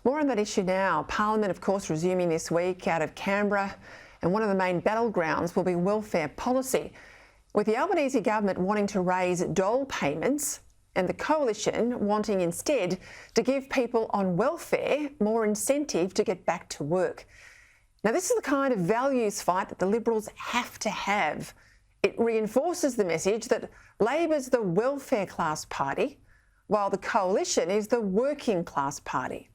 More on that issue now. Parliament, of course, resuming this week out of Canberra, and one of the main battlegrounds will be welfare policy, with the Albanese government wanting to raise dole payments and the coalition wanting instead to give people on welfare more incentive to get back to work. Now, this is the kind of values fight that the Liberals have to have. It reinforces the message that Labor's the welfare class party, while the coalition is the working class party.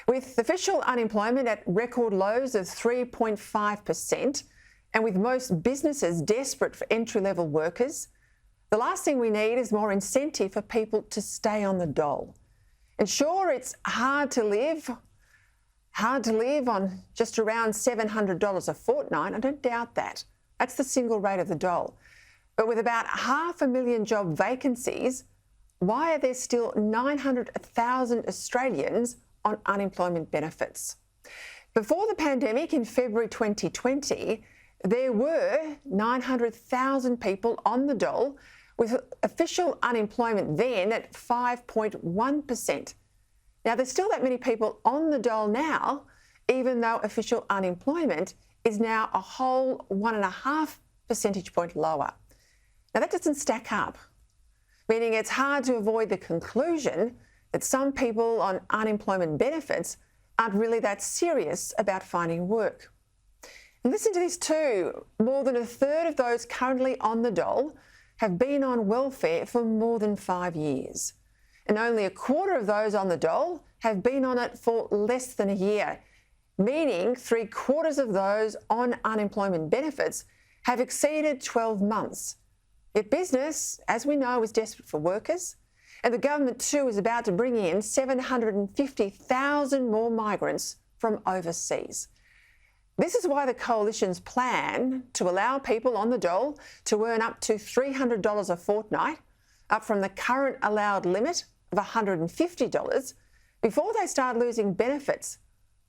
With official unemployment at record lows of 3.5%, and with most businesses desperate for entry-level workers, the last thing we need is more incentive for people to stay on the dole. And sure, it's hard to live on just around $700 a fortnight. I don't doubt that. That's the single rate of the dole. But with about 500,000 job vacancies, why are there still 900,000 Australians on unemployment benefits? Before the pandemic in February 2020, there were 900,000 people on the dole, with official unemployment then at 5.1%. Now, there's still that many people on the dole now, even though official unemployment is now a whole 1.5 percentage point lower. Now, that doesn't stack up, meaning it's hard to avoid the conclusion that some people on unemployment benefits aren't really that serious about finding work. And listen to this too. More than a third of those currently on the dole have been on welfare for more than 5 years. And only a quarter of those on the dole have been on it for less than a year, meaning 3/4 of those on unemployment benefits have exceeded 12 months. Yet business, as we know, is desperate for workers, and the government too is about to bring in 750,000 more migrants from overseas. This is why the coalition's plan to allow people on the dole to earn up to $300 a fortnight, up from the current allowed limit of $150, before they start losing benefits,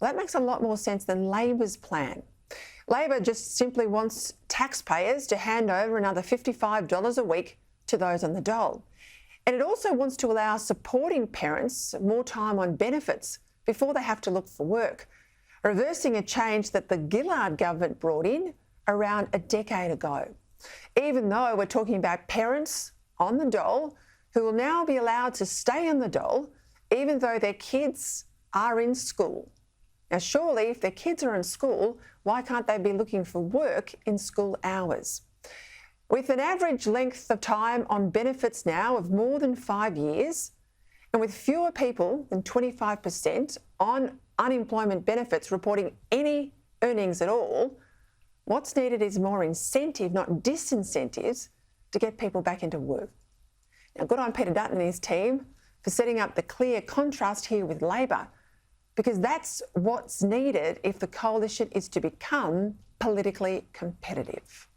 well, that makes a lot more sense than Labor's plan. Labor just simply wants taxpayers to hand over another $55 a week to those on the dole. And it also wants to allow supporting parents more time on benefits before they have to look for work, reversing a change that the Gillard government brought in around a decade ago. Even though we're talking about parents on the dole who will now be allowed to stay on the dole even though their kids are in school. Now, surely if their kids are in school, why can't they be looking for work in school hours? With an average length of time on benefits now of more than 5 years, and with fewer people than 25% on unemployment benefits reporting any earnings at all, what's needed is more incentive, not disincentives, to get people back into work. Now, good on Peter Dutton and his team for setting up the clear contrast here with Labor, because that's what's needed if the coalition is to become politically competitive.